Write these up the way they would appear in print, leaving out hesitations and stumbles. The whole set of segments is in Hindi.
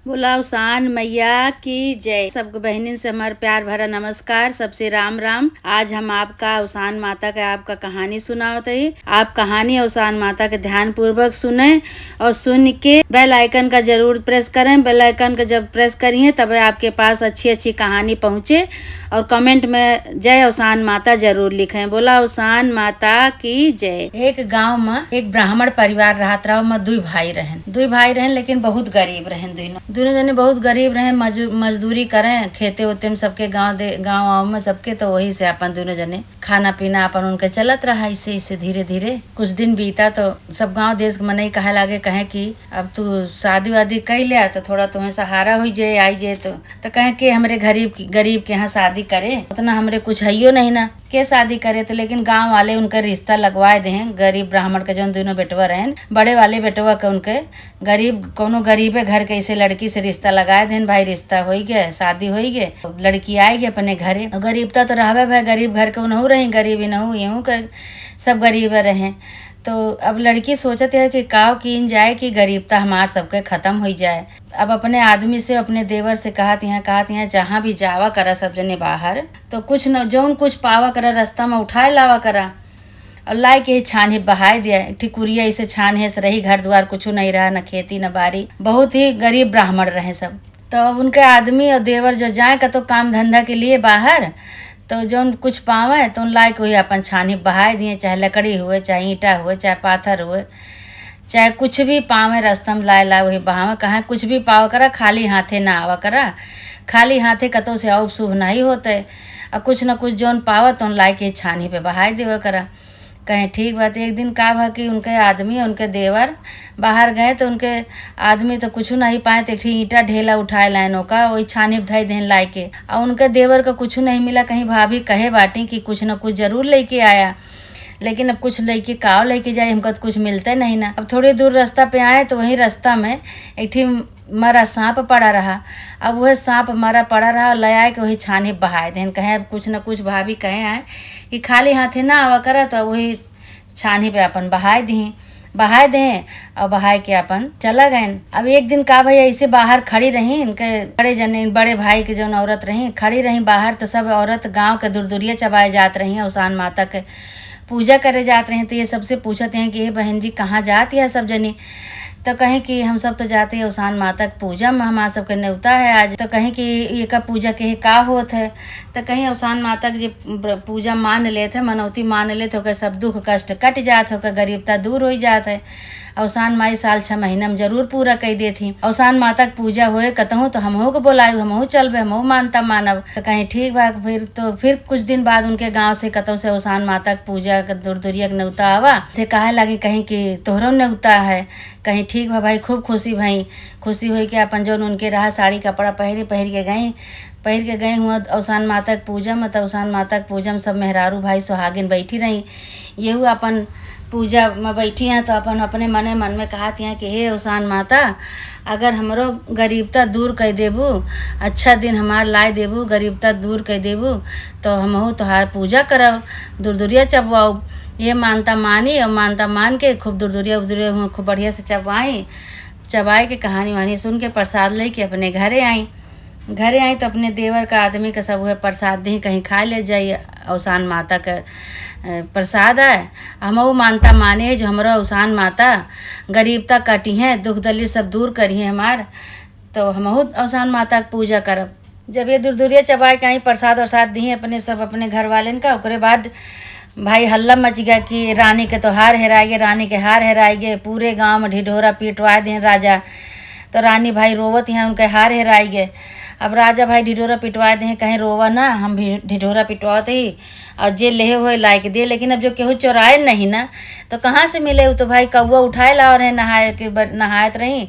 बोला उसान मैया की जय। सबको बहनिन से हमारा प्यार भरा नमस्कार। सबसे राम राम। आज हम आपका उसान माता का आपका कहानी सुनावत है। आप कहानी उसान माता के ध्यान पूर्वक सुने और सुन के बेल आइकन का जरूर प्रेस करें। बेल आइकन का जब प्रेस करिए तब आपके पास अच्छी अच्छी कहानी पहुँचे और कमेंट में जय उसान माता जरूर लिखें। बोला उसान माता की जय। एक गाँव में एक ब्राह्मण परिवार रहत रहो में दुई भाई रहन लेकिन बहुत गरीब रहन। दोनों जने बहुत गरीब रहे, मजदूरी करें खेते होते में सबके गाँव में सबके, तो वही से अपन दोनों जने खाना पीना अपन उनके चलत रहा। इससे धीरे धीरे कुछ दिन बीता तो सब गांव देश के मनई कहे लागे, कहे कि अब तू शादी वादी कर लिया तो थोड़ा तुम्हें सहारा हो जाए आई जाए। तो कहे कि हमरे गरीब के यहाँ शादी करे, उतना हमरे कुछ है नहीं ना के शादी करे। तो लेकिन गांव वाले उनका रिश्ता लगवाए दे। गरीब ब्राह्मण के जो दोनों बेटवा रहन, बड़े वाले बेटवा के उनके कोनो गरीबे घर के ऐसे लड़की से रिश्ता लगाए देन। भाई रिश्ता हो गए, शादी हो गए, लड़की आएगी अपने घरे। गरीबता तो रहबे भाई, गरीब घर के नहू रही, गरीबी नहू यूँ कर सब गरीब रहे। तो अब लड़की सोचत है कि काव कीन जाए कि गरीबता हमार सबके खत्म हो जाए। अब अपने आदमी से अपने देवर से कहत यहाँ जहाँ भी जावा करा सब जने बाहर, तो कुछ न जौन कुछ पावा करा रास्ता में उठाए लावा करा और लाई के छान ही बहाय दिया। ठिकुरिया इसे छान है रही, घर द्वार कुछ नहीं रहा, न खेती न बारी, बहुत ही गरीब ब्राह्मण रहे सब। तो अब उनके आदमी और देवर जो जाए का तो काम धंधा के लिए बाहर, तो जो कुछ पावे तो उन लायक वही अपन छानी बहाय दिए, चाहे लकड़ी हुए, चाहे ईंटा हुए, चाहे पाथर हुए, चाहे कुछ भी पावे रास्ता में लाए वही बहावे। कहाँ कुछ भी पावा करा, खाली हाथे ना आवा करा। खाली हाथे कतो से औब शुभ नहीं होते। और कुछ न कुछ जौन पावा तो लाई के छानी पे बहाय देवे करा। कहें ठीक बात। एक दिन का भा कि उनके आदमी उनके देवर बाहर गए, तो उनके आदमी तो कुछ नहीं पाए, तो एक ईंटा ढेला उठाए लाइनों का वही छानी धई देन लाई के। और उनके देवर का कुछ नहीं मिला। कहीं भाभी कहे बाटी कि कुछ न कुछ जरूर लेके आया, लेकिन अब कुछ लेके काव लेके जाए, हमको तो कुछ मिलते नहीं ना। अब थोड़ी दूर रास्ता पे आए तो वही रास्ता में एक ठी मरा सांप पड़ा रहा। अब वह सांप मरा पड़ा रहा, ले आए कि वही छानी बहाए देन। कहे अब कुछ न कुछ भाभी कहे आए कि खाली हाथे ना आवा करा, तो वही छानी पे अपन बहाए दें और बहाए के अपन चला गए। अब एक दिन का भैया ऐसे बाहर खड़ी रही, इनके बड़े भाई के जो औरत रही खड़ी रही बाहर, तो सब औरत गांव के दूर चबाए जात रही हैं, उसान माता के पूजा करे जाते हैं। तो ये सबसे पूछते हैं कि ये बहन जी कहाँ जाती है सब जनी। तो कहें कि हम सब तो जाते हैं उसान माता की पूजा में, हमारा सबके न्योता है आज। तो कहें कि ये का पूजा के का होत है। तो कहीं उसान माता की पूजा मान लेते, मनौती मान लेते हो, सब दुख कष्ट कट जात हो, गरीबता दूर हो जात है। अवसान माई साल 6 महीना में जरूर पूरा कर देती। अवसान माता की पूजा होए कतहूँ तो हमहू को बोलायू, हमहू चलबे, हमहू मानता मानव। तो कहीं ठीक बा। फिर कुछ दिन बाद उनके गांव से कतौ से अवसान माता की पूजा दूरिया के न्योता आवा से कहे लगी कहीं कि तोहरो न्योता है। कहीं ठीक बा भाई, खूब खुशी हुई कि अपन जो उनके रहा साड़ी कपड़ा पहिर के गई हुआ अवसान माता की पूजा में। तो अवसान माता की पूजा में सब मेहरारू भाई सुहागिन बैठी रही, येहू अपन पूजा में बैठी हैं। तो अपन अपने मन में कहती हैं कि हे उसान माता, अगर हमरो गरीबता दूर कर देबू, अच्छा दिन हमार लाए देबू, गरीबता दूर कर देबू, तो हमहू तोहार पूजा करब, दूरिया चबवाऊ। ये मानता मानी और मानता मान के खूब दूरिया खूब बढ़िया से चबाए के कहानी वहानी सुन के प्रसाद लेके अपने घरे आई तो अपने देवर का आदमी का सब हुए प्रसाद दी, कहीं खा ले जाइए अवसान माता का प्रसाद है। हम वो मानता माने जो हमारा उसान माता गरीबता कटी हैं, दुख दलित सब दूर करी हैं हमार, तो हम अवसान माता की पूजा करब। जब ये दूरिया चबाए के आई प्रसाद और दी अपने सब अपने घर वाले का, ओकरे बाद भाई हल्ला मच गया कि रानी के तो हार हेराए गए, पूरे गांव में ढिढोरा पिटवाए दें राजा। तो रानी भाई रोवत हैं उनके हार हेराए गए। अब राजा भाई ढिढोरा पिटवाए दें, कहीं रोवा ना, हम भी ढिढोरा पिटवाते ही और जे ले हुए लायक दे। लेकिन अब जो केहू चोराए नहीं ना, तो कहाँ से मिले। तो भाई कौआ उठाए लाओ रहे, नहात रही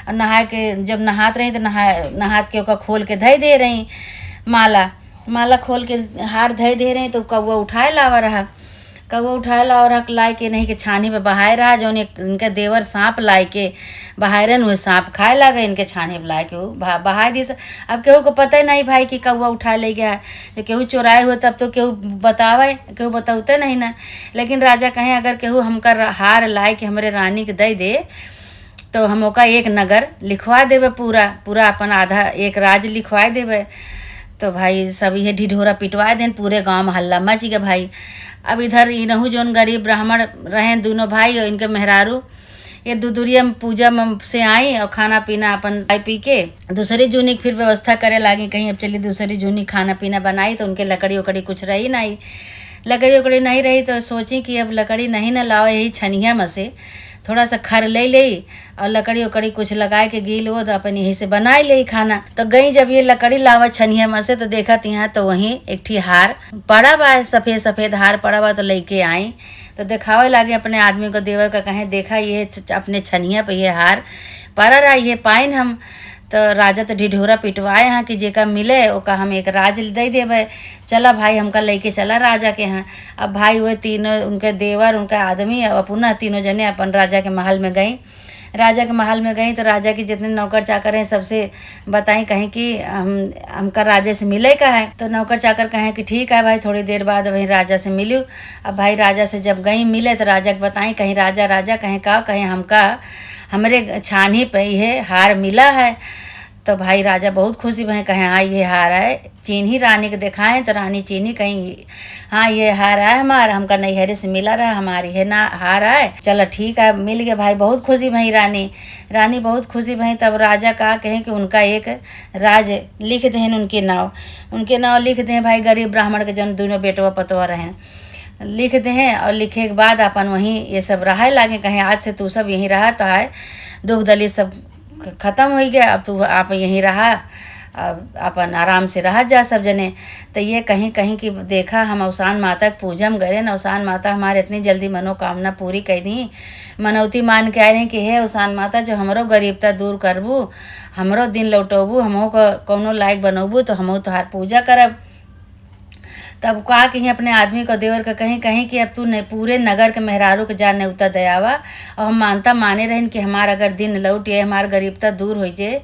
और नहा के जब नहात रही तो नहात के ओका खोल के धई दे रही माला खोल के हार धई दे रही। तो कौआ उठाए लावा रहा लाए के नहीं के छानी पे बहाए रहा। जो इनके देवर सांप लाए के बहायरन हुए, सांप खाए लगे, इनके छानी पे लाए के बहाए दी। अब केहू को पता ही नहीं भाई कि कौआ उठा ले गया है। जो केहू चुराए हुए तब तो केहू बताते नहीं ना। लेकिन राजा कहें अगर केहू हमका हार लाए के हमरे रानी के दे तो हम ओका एक नगर लिखवा देवे, पूरा पूरा अपन आधा एक राज्य लिखवा देवे। तो भाई सब ये ढिढोरा पिटवा देन, पूरे गांव में हल्ला मच गया भाई। अब इधर इनहू जोन गरीब ब्राह्मण रहें दोनों भाई और इनके मेहरारू, ये दुदुरिया में पूजा में से आई और खाना पीना अपन खाई पी के दूसरी जूनी फिर व्यवस्था करे लागी। कहीं अब चली दूसरी जूनी खाना पीना बनाई तो उनके लकड़ी उकड़ी कुछ रही नहीं, लकड़ी उकड़ी नहीं रही तो सोची कि अब लकड़ी नहीं ना लाओ, यही छनिया में से थोड़ा सा खर ले ली और लकड़ी उकड़ी कुछ लगाए के गील हो तो अपन यहीं से बनाए ले खाना। तो गई जब ये लकड़ी लावा छनिया में से तो देखा यहाँ तो वहीं एक ठी हार पड़ा बा, सफ़ेद सफ़ेद हार पड़ा बा। तो लेके आई तो दिखावे लागे अपने आदमी को, देवर का कहें देखा ये अपने छनिया पे ये हार पड़ा रहा, ये पाइन हम। तो राजा तो ढिढोरा पिटवाए यहाँ कि जेका मिले ओका हम एक राज दे देवे। चला भाई हमका लेके चला राजा के यहाँ। अब भाई वो तीनों उनके देवर उनका आदमी अपना तीनों जने अपन राजा के महल में गई। राजा के महल में गई तो राजा के जितने नौकर चाकर हैं सबसे बताई, कहें कि हमका राजा से मिले का है। तो नौकर चाकर कहें कि ठीक है भाई, थोड़ी देर बाद वहीं राजा से मिलूँ। अब भाई राजा से जब गई मिले तो राजा के बताई, कहीं राजा राजा कहें का, कहें हमका हमरे छानी पे ये हार मिला है। तो भाई राजा बहुत खुशी भई, कहें हाँ ये हार है। चीनी रानी को दिखाएं तो रानी चीनी कहीं हाँ ये हार है हमारा, हमका नैहरे से मिला रहा, हमारी है ना हार है। चलो ठीक है मिल गया भाई, बहुत खुशी भई रानी बहुत खुशी भई। तब राजा का कहें कि उनका एक राज लिख दें, उनके नाव लिख दें भाई। गरीब ब्राह्मण के जन दोनों बेटवा पतवा रहें लिख दें। और लिखे के बाद अपन वहीं ये सब रहे लागे, कहें आज से तू सब यहीं रहा तो है, दुख दली सब ख़त्म हो गया, अब तू आप यहीं रहा, अब अपन आराम से रहा जा सब जने। तो ये कहीं कहीं कि देखा हम अवसान माता के पूजा में गए न, अवसान माता हमारे इतनी जल्दी मनोकामना पूरी कर दी। मनौती मान के आए रहे कि हे अवसान माता जो हमरो गरीबता दूर करबू, हमरो दिन लौटबू, हमो को कौनो लायक बनबू तो हमो तोहार पूजा करब। तब कहा कि अपने आदमी को देवर का कहीं कि अब तू पूरे नगर के मेहरारू के जान न्योता दयावा और हम मानता माने रहन कि हमारा अगर दिन लौट जाए, हमार गरीबता दूर हो जाए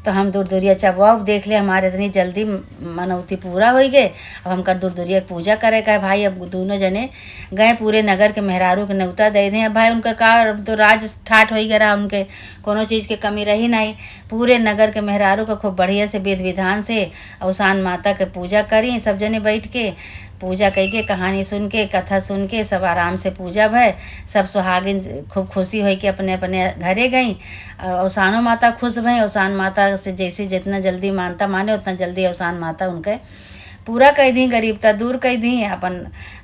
तो हम दूर दूरिया चबवा देख ले, हमारे इतनी जल्दी मनौती पूरा हो गए। अब हम कर दूर दूरिया पूजा करे का भाई। अब दोनों जने गए पूरे नगर के मेहरारू के न्योता दे दें। अब भाई उनका का तो राज ठाठ हो गया रहा, उनके कोनो चीज़ के कमी रही नहीं। पूरे नगर के मेहरारू को खूब बढ़िया से विधि विधान से अवसान माता के पूजा करी। सब जने बैठ के पूजा करके कहानी सुन के कथा सुन के सब आराम से पूजा भय। सब सुहागिन खूब खुशी हो के अपने अपने घरे गई। अवसानो माता खुश भई, अवसान माता से जैसे जितना जल्दी मानता माने उतना जल्दी अवसान माता उनके पूरा कर दी, गरीबता दूर कर दी। अपन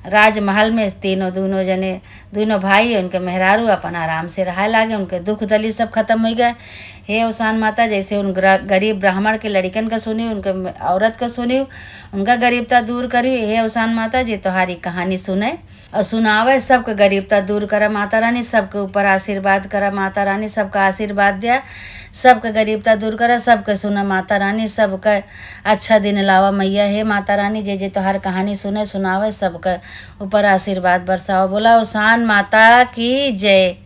राजमहल में दोनों जने दोनों भाई उनके मेहरारू अपन आराम से रहा लागे, उनके दुख दली सब खत्म हो गए। हे अवसान माता जैसे उन गरीब ब्राह्मण के लड़कन का सुनी, उनके औरत का सुनी, उनका गरीबता दूर करी। हे अवसान माता जी तुम्हारी कहानी सुने और सुनावे, सबके गरीबता दूर करा माता रानी, सबके ऊपर आशीर्वाद करा माता रानी, सबका आशीर्वाद दिया, सबके गरीबता दूर करा, सबके सुना माता रानी, सबका अच्छा दिन लावा मैया। हे माता रानी जे जे तोहार कहानी सुने सुनावे सबके ऊपर आशीर्वाद बरसाओ। बोला अवसान माता की जय।